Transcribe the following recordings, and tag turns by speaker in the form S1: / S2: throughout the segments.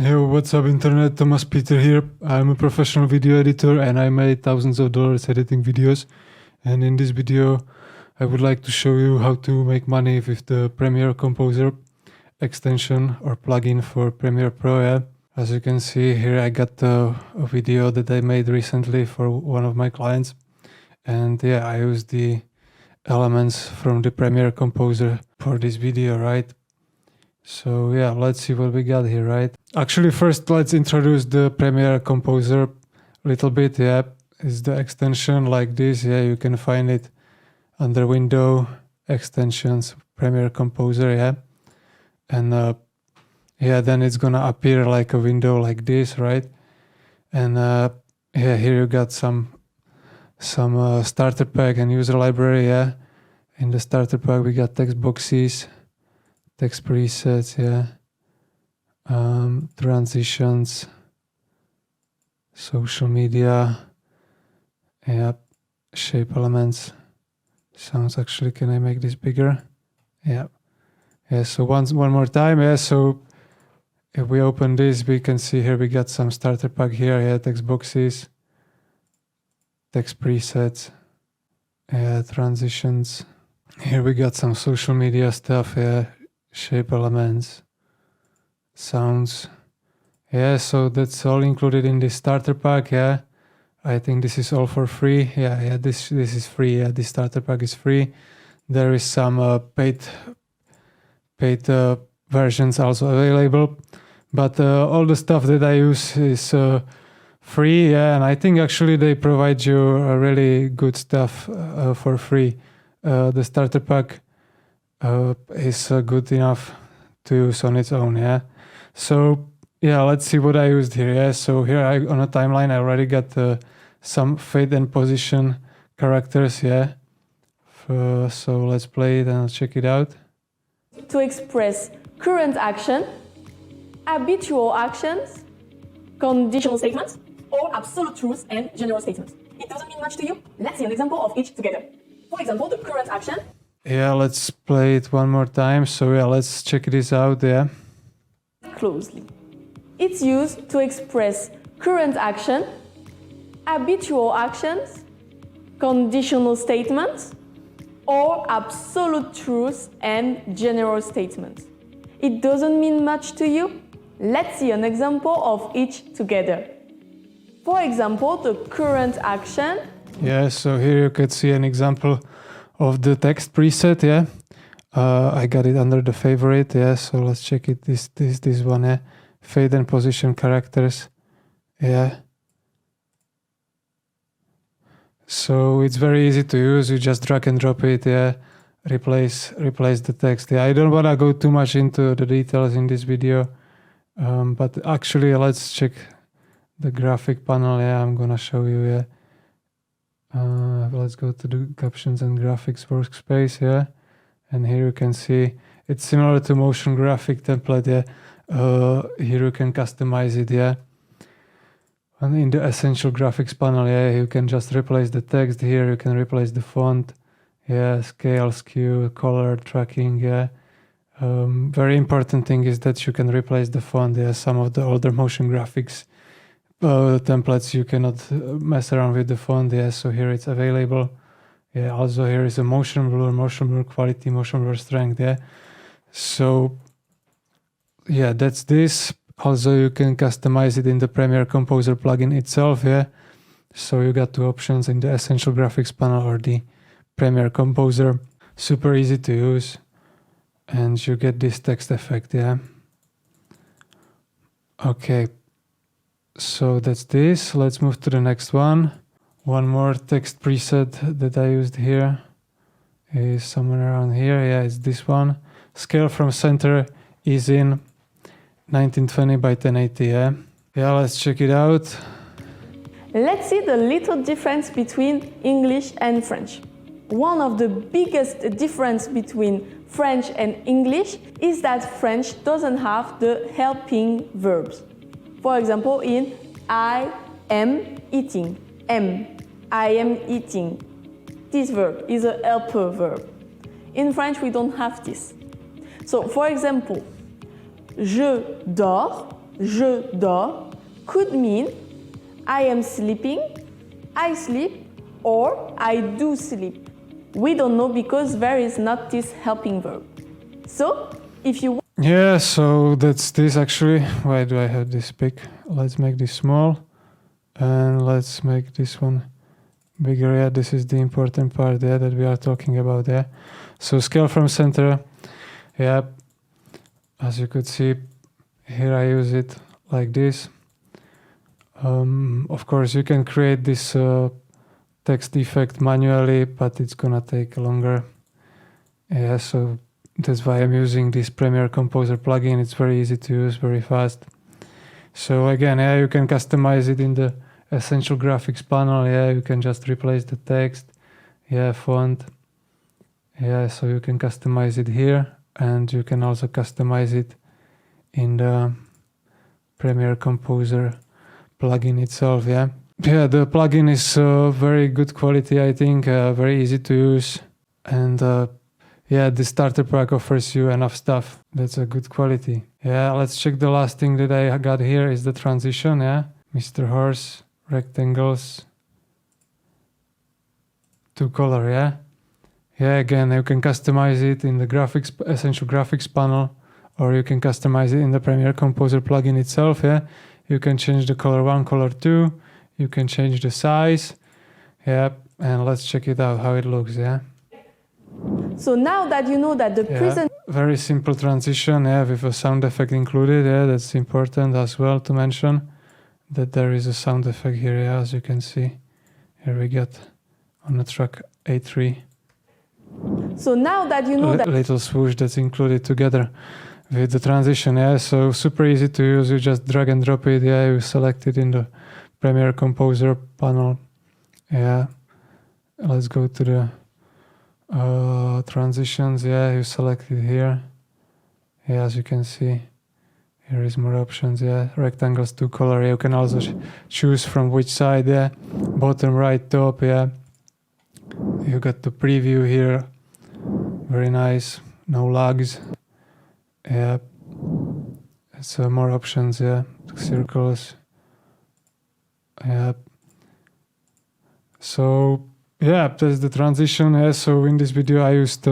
S1: Yo, what's up internet? Tomas Peter here. I'm a professional video editor and I made thousands of dollars editing videos. And in this video, I would like to show you how to make money with the Premiere Composer extension or plugin for Premiere Pro. Yeah? As you can see here, I got a video that I made recently for one of my clients. And yeah, I used the elements from the Premiere Composer for this video, right? So yeah, let's see what we got here, right? Actually, first let's introduce the Premiere Composer a little bit. Yeah, it's the extension like this. Yeah, you can find it under Window, Extensions, Premiere Composer. Yeah, and yeah, then it's gonna appear like a window like this, right? And yeah, here you got some starter pack and user library. Yeah, in the starter pack we got text boxes, text presets, yeah, transitions, social media, yeah, shape elements, sounds. Actually, can I make this bigger? Yeah, so one more time. Yeah, so if we open this, we can see here we got some starter pack here. Yeah, text boxes, text presets, yeah, transitions. Here we got some social media stuff. Yeah, shape elements, sounds. Yeah, so that's all included in this starter pack. Yeah, I think this is all for free. Yeah, this is free. Yeah, this starter pack is free. There is some paid versions also available, but all the stuff that I use is free. Yeah, and I think actually they provide you really good stuff for free. The starter pack is good enough to use on its own. Yeah, so yeah, let's see what I used here. Yeah, so here on a timeline I already got some fade and position characters. Yeah, so let's play it and check it out.
S2: To express current action, habitual actions, conditional statements, or absolute truths and general statements. It doesn't mean much to you? Let's see an example of each together. For example, the current action.
S1: Yeah, let's play it one more time. So yeah, let's check this out. Yeah.
S2: Closely. It's used to express current action, habitual actions, conditional statements, or absolute truths and general statements. It doesn't mean much to you? Let's see an example of each together. For example, the current action.
S1: Yeah, so here you can see an example of the text preset. Yeah, I got it under the favorite. Yeah, so let's check it. This one. Yeah, fade and position characters. Yeah. So it's very easy to use. You just drag and drop it. Yeah, replace the text. Yeah, I don't want to go too much into the details in this video, but actually let's check the graphic panel. Yeah, I'm gonna show you. Yeah. Let's go to the captions and graphics workspace. Yeah, and here you can see it's similar to motion graphic template. Yeah, here you can customize it. Yeah, and in the essential graphics panel, yeah, you can just replace the text. Here you can replace the font. Yeah, scale, skew, color tracking. Yeah, very important thing is that you can replace the font. Yeah, some of the older motion graphics templates you cannot mess around with the font. Yeah, so here it's available. Yeah, also here is a motion blur quality, motion blur strength. Yeah, so yeah, that's this. Also you can customize it in the Premiere Composer plugin itself. Yeah, so you got two options in the essential graphics panel or the Premiere Composer. Super easy to use, and you get this text effect. Yeah, okay. So that's this. Let's move to the next one. One more text preset that I used here is somewhere around here. Yeah, it's this one. Scale from center is in 1920 by 1080. Yeah, let's check it out.
S2: Let's see the little difference between English and French. One of the biggest difference between French and English is that French doesn't have the helping verbs. For example, in I am eating, I am eating. This verb is a helper verb. In French, we don't have this. So, for example, je dors, je dors could mean I am sleeping, I sleep, or I do sleep. We don't know because there is not this helping verb. So, if you
S1: Yeah, so that's this actually. Why do I have this big? Let's make this small. And let's make this one bigger. Yeah, this is the important part there that we are talking about there. So scale from center. Yeah, as you could see, here I use it like this. Of course, you can create this text effect manually, but it's gonna take longer. Yeah, so that's why I'm using this Premiere Composer plugin. It's very easy to use, very fast. So again, yeah, you can customize it in the Essential Graphics panel. Yeah, you can just replace the text. Yeah, font. Yeah, so you can customize it here, and you can also customize it in the Premiere Composer plugin itself. Yeah, the plugin is very good quality, I think, very easy to use, and yeah, the starter pack offers you enough stuff. That's a good quality. Yeah, let's check the last thing that I got here is the transition. Yeah, Mr. Horse, rectangles, to color. Yeah, again, you can customize it in the graphics, Essential Graphics panel, or you can customize it in the Premiere Composer plugin itself. Yeah, you can change the color 1, color 2. You can change the size. Yeah, and let's check it out how it looks. Yeah.
S2: So now that you know that the present
S1: very simple transition, yeah, with a sound effect included. Yeah, that's important as well to mention that there is a sound effect here. Yeah, as you can see, here we got on the track A3.
S2: So now that you know that
S1: little swoosh that's included together with the transition. Yeah, so super easy to use. You just drag and drop it. Yeah, you select it in the Premiere Composer panel. Yeah, let's go to the transitions. Yeah, you select it here. Yeah, as you can see, here is more options. Yeah, rectangles to color. You can also choose from which side. Yeah, bottom, right, top. Yeah, you got the preview here. Very nice. No lags. Yeah, it's more options. Yeah, circles. Yeah. So yeah, that's the transition. Yeah, so in this video I used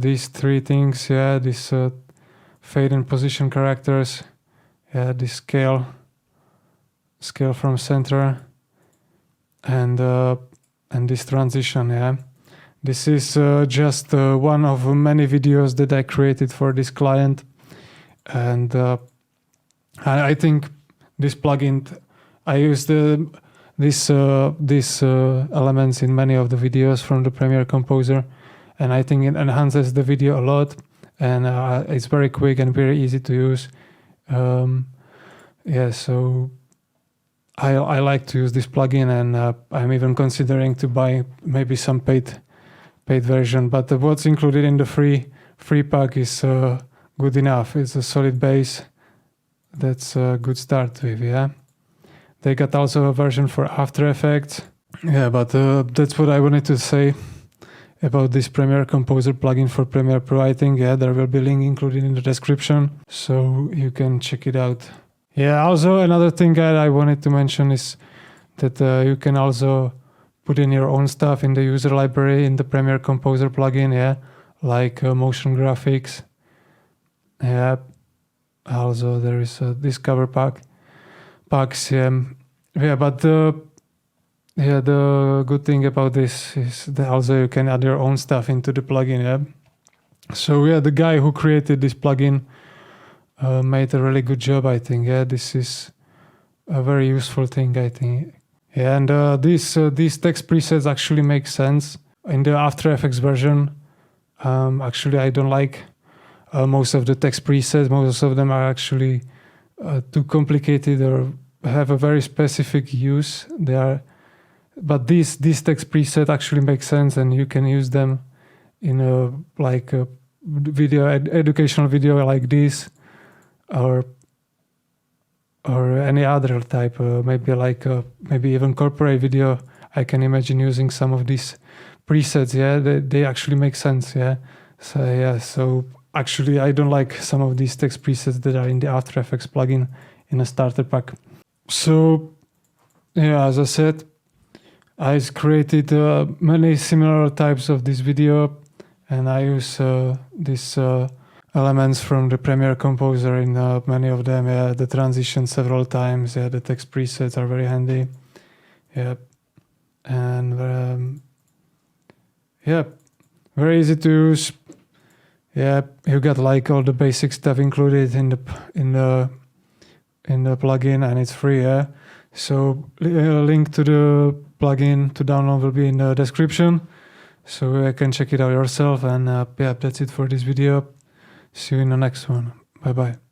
S1: these three things. Yeah, this fade and position characters. Yeah, this scale from center, and this transition. Yeah, this is just one of many videos that I created for this client, and I think this plugin I used these elements in many of the videos from the Premiere Composer, and I think it enhances the video a lot, and it's very quick and very easy to use. Yeah, so I like to use this plugin, and I'm even considering to buy maybe some paid version. But what's included in the free pack is good enough. It's a solid base. That's a good start with. Yeah. They got also a version for After Effects. Yeah, but that's what I wanted to say about this Premiere Composer plugin for Premiere Pro. I think, yeah, there will be a link included in the description, so you can check it out. Yeah, also another thing that I wanted to mention is that you can also put in your own stuff in the user library in the Premiere Composer plugin, yeah, like motion graphics. Yeah, also there is a Discover packs, yeah, but the good thing about this is that also you can add your own stuff into the plugin. Yeah, so yeah, the guy who created this plugin made a really good job, I think. Yeah, this is a very useful thing, I think. Yeah, and these text presets actually make sense in the After Effects version. Actually, I don't like most of the text presets. Most of them are actually too complicated or have a very specific use. But these text preset actually make sense, and you can use them in a video educational video like this, or any other type. Maybe even corporate video. I can imagine using some of these presets. Yeah, they actually make sense. Yeah, so actually, I don't like some of these text presets that are in the After Effects plugin in a starter pack. So, yeah, as I said, I created many similar types of this video, and I use these elements from the Premiere Composer in many of them. Yeah, the transition several times. Yeah, the text presets are very handy. Yeah, and yeah, very easy to use. Yeah, you got like all the basic stuff included in the plugin, and it's free. Yeah, so link to the plugin to download will be in the description, so you can check it out yourself. And yeah, that's it for this video. See you in the next one. Bye bye.